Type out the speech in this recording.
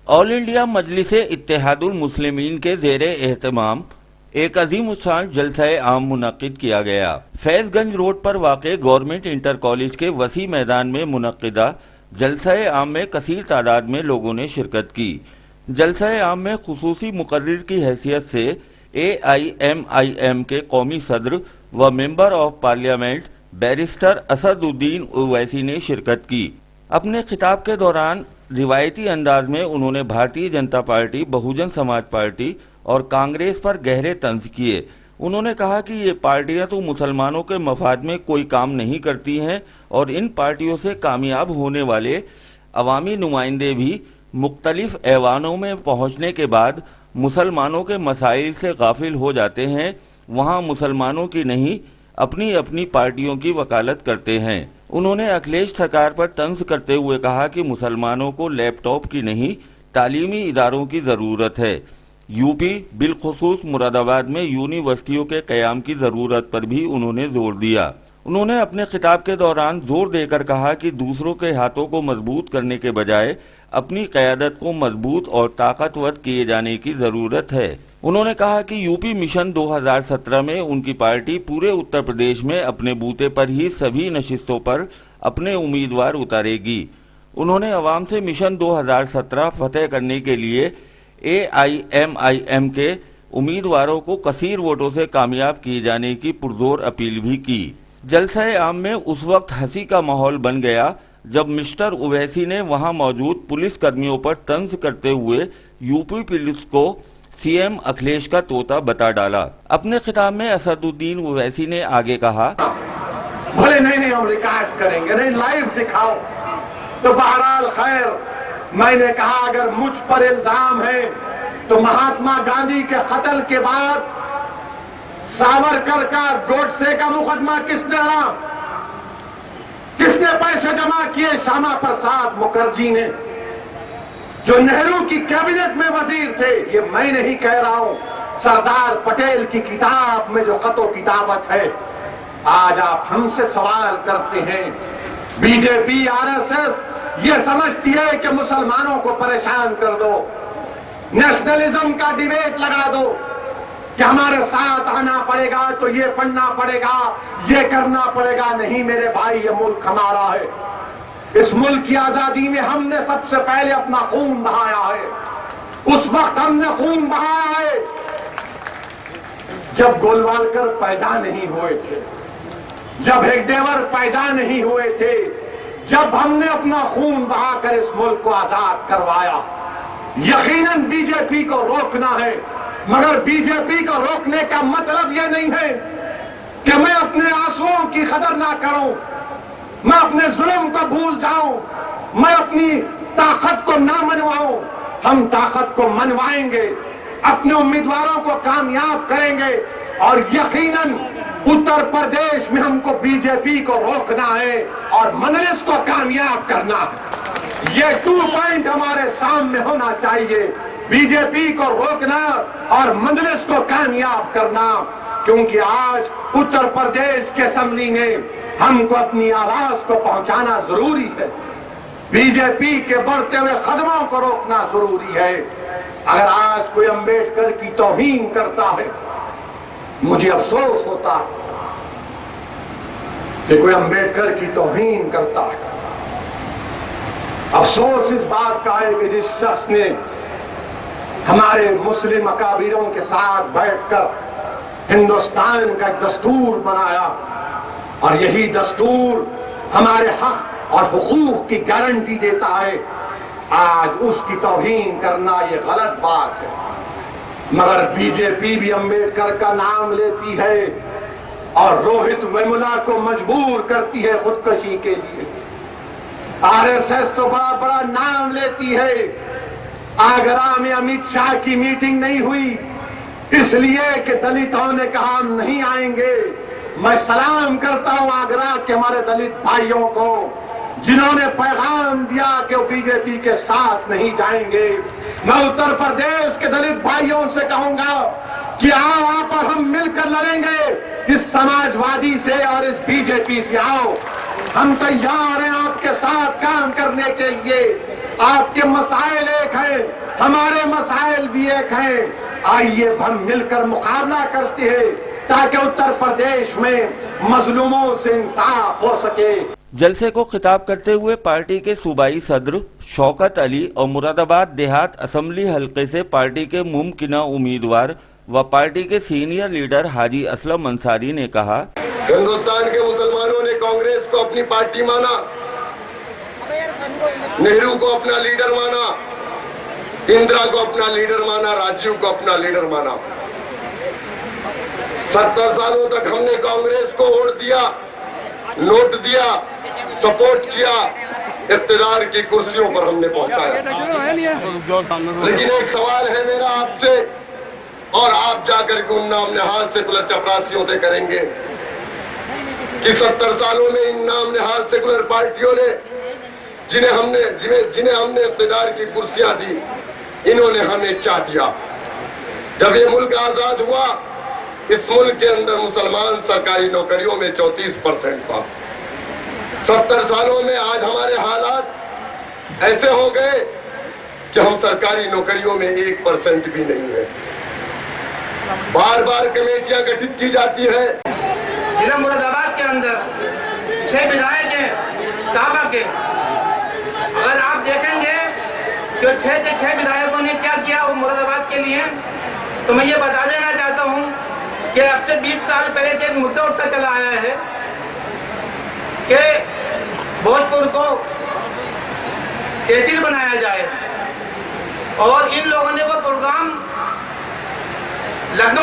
All India मजलिस इत्तेहादुल मुस्लिमीन के ज़ेरे एहतमाम एक अजीम उस्सान जलसा आम मुनक्किद किया गया। फैज़गंज रोड पर वाक़े गवर्नमेंट इंटर कॉलेज के वसी मैदान में मुनक्किदा जलसा आम में कसीर तादाद में लोगों ने शिरकत की। जलसा आम में खुसूसी मुकर्रिर की हैसियत से AIMIM के कौमी सदर व member of parliament barrister Asaduddin Owaisi ने शिरकत की। अपने खिताब के दौरान रिवायती अंदाज में उन्होंने भारतीय जनता पार्टी, बहुजन समाज पार्टी और कांग्रेस पर गहरे तंज किए। उन्होंने कहा कि ये पार्टियां तो मुसलमानों के मफाद में कोई काम नहीं करती हैं और इन पार्टियों से कामयाब होने वाले अवामी नुमाइंदे भी मुख्तलिफ ऐवानों में पहुंचने के बाद मुसलमानों के मसाइल से गाफिल हो जाते हैं, वहां मुसलमानों की नहीं अपनी अपनी पार्टियों की वकालत करते हैं। उन्होंने अखिलेश सरकार पर तंज करते हुए कहा कि मुसलमानों को लैपटॉप की नहीं तालीमी इदारों की ज़रूरत है। यूपी बिलखुसूस मुरादाबाद में यूनिवर्सिटियों के क़याम की ज़रूरत पर भी उन्होंने जोर दिया। उन्होंने अपने खिताब के दौरान जोर देकर कहा कि दूसरों के हाथों को मजबूत करने के बजाय अपनी क़यादत को मजबूत और ताकतवर किए जाने की ज़रूरत है। उन्होंने कहा कि यूपी मिशन 2017 में उनकी पार्टी पूरे उत्तर प्रदेश में अपने बूते पर ही सभी नशिस्तों पर अपने उम्मीदवार उतारेगी। उन्होंने अवाम से मिशन 2017 फतेह करने के लिए AIMIM के उम्मीदवारों को कसीर वोटों से कामयाब किए जाने की पुरजोर अपील भी की। जलसा आम में उस वक्त हंसी का माहौल बन गया जब मिस्टर ओवैसी ने वहां मौजूद पुलिस कर्मियों पर तंज करते हुए यूपी पुलिस को CM अखिलेश का तोता बता डाला। अपने खिताब में असदुद्दीन ओवैसी ने आगे कहा, भले नहीं हम रिकॉर्ड करेंगे, नहीं लाइव दिखाओ तो बहरहाल खैर। मैंने कहा अगर मुझ पर इल्जाम है तो महात्मा गांधी के कत्ल के बाद सावरकर का, गोडसे का मुकदमा किसने लड़ा? किसने पैसे जमा किए? श्यामा प्रसाद मुखर्जी ने, जो नेहरू की कैबिनेट में वजीर थे। ये मैं नहीं कह रहा हूं, सरदार पटेल की किताब में जो खतो किताबत है। आज आप हमसे सवाल करते हैं, बीजेपी RSS ये समझती है कि मुसलमानों को परेशान कर दो, नेशनलिज्म का डिबेट लगा दो कि हमारे साथ आना पड़ेगा तो ये पढ़ना पड़ेगा, ये करना पड़ेगा। नहीं मेरे भाई, ये मुल्क हमारा है। इस मुल्क की आजादी में हमने सबसे पहले अपना खून बहाया है। उस वक्त हमने खून बहाया है जब गोलवालकर पैदा नहीं हुए थे, जब हेगडेवर पैदा नहीं हुए थे, जब हमने अपना खून बहाकर इस मुल्क को आजाद करवाया। यकीनन बीजेपी को रोकना है, मगर बीजेपी को रोकने का मतलब यह नहीं है कि मैं अपने आंसुओं की कदर ना करूं, मैं अपने जुल्म को भूल जाऊं, मैं अपनी ताकत को ना मनवाऊं। हम ताकत को मनवाएंगे, अपने उम्मीदवारों को कामयाब करेंगे और यकीनन उत्तर प्रदेश में हमको बीजेपी को रोकना है और मजलिस को कामयाब करना है। ये 2 पॉइंट हमारे सामने होना चाहिए, बीजेपी को रोकना और मजलिस को कामयाब करना। क्योंकि आज उत्तर प्रदेश के असेंबली में हमको अपनी आवाज को पहुंचाना जरूरी है, बीजेपी के बढ़ते हुए कदमों को रोकना जरूरी है। अगर आज कोई अंबेडकर की तौहीन करता है, मुझे अफसोस होता कि कोई अंबेडकर की तौहीन करता है। अफसोस इस बात का है कि जिस शख्स ने हमारे मुस्लिम अकाबीरों के साथ बैठकर हिंदुस्तान का एक दस्तूर बनाया और यही दस्तूर हमारे हक और हुकूक की गारंटी देता है, आज उसकी तौहीन करना ये गलत बात है। मगर बीजेपी भी अंबेडकर का नाम लेती है और रोहित वेमुला को मजबूर करती है खुदकशी के लिए। RSS तो बड़ा बड़ा नाम लेती है। आगरा में अमित शाह की मीटिंग नहीं हुई इसलिए कि दलितों ने कहा हम नहीं आएंगे। मैं सलाम करता हूं आगरा के हमारे दलित भाइयों को जिन्होंने पैगाम दिया कि वो बीजेपी के साथ नहीं जाएंगे। मैं उत्तर प्रदेश के दलित भाइयों से कहूंगा कि आओ आप और हम मिलकर लड़ेंगे इस समाजवादी से और इस बीजेपी से। आओ हम तैयार हैं आपके साथ काम करने के लिए। आपके मसाइल एक हैं, हमारे मसाइल भी एक हैं। आइए हम मिलकर मुकाबला करते हैं ताकि उत्तर प्रदेश में मजलूमों से इंसाफ हो सके। जलसे को खिताब करते हुए पार्टी के सूबाई सदर शौकत अली और मुरादाबाद देहात असेंबली हलके से पार्टी के मुमकिना उम्मीदवार व पार्टी के सीनियर लीडर हाजी असलम अंसारी ने कहा, हिंदुस्तान के मुसलमानों ने कांग्रेस को अपनी पार्टी माना, नेहरू को अपना लीडर माना, इंदिरा को अपना लीडर माना, राजीव को अपना लीडर माना। 70 सालों तक हमने कांग्रेस को वोट दिया, नोट दिया, सपोर्ट किया, इख्तिदार की कुर्सियों पर हमने पहुंचाया। लेकिन एक सवाल है मेरा आपसे, और आप जाकर के उन नाम नेहाज से कुलर चपरासियों से करेंगे कि 70 सालों में इन नाम नेहाज सेकुलर पार्टियों ने जिन्हें हमने इख्तिदार की कुर्सियां दी, इन्होंने हमें क्या दिया? जब ये मुल्क आजाद हुआ, इस मुल्क के अंदर मुसलमान सरकारी नौकरियों में 34% था। 70 सालों में आज हमारे हालात ऐसे हो गए कि हम सरकारी नौकरियों में 1% भी नहीं है। बार बार कमेटियां गठित की जाती है। जिला मुरादाबाद के अंदर 6 विधायक हैं साहबा के। अगर आप देखेंगे कि 6 के 6 विधायकों ने क्या किया वो मुरादाबाद के लिए, तो मैं ये बता देना चाहता हूँ कि अब से 20 साल पहले से एक मुद्दा उठता चला आया है कि भोजपुर को तहसील बनाया जाए, और इन लोगों ने वो प्रोग्राम लखनऊ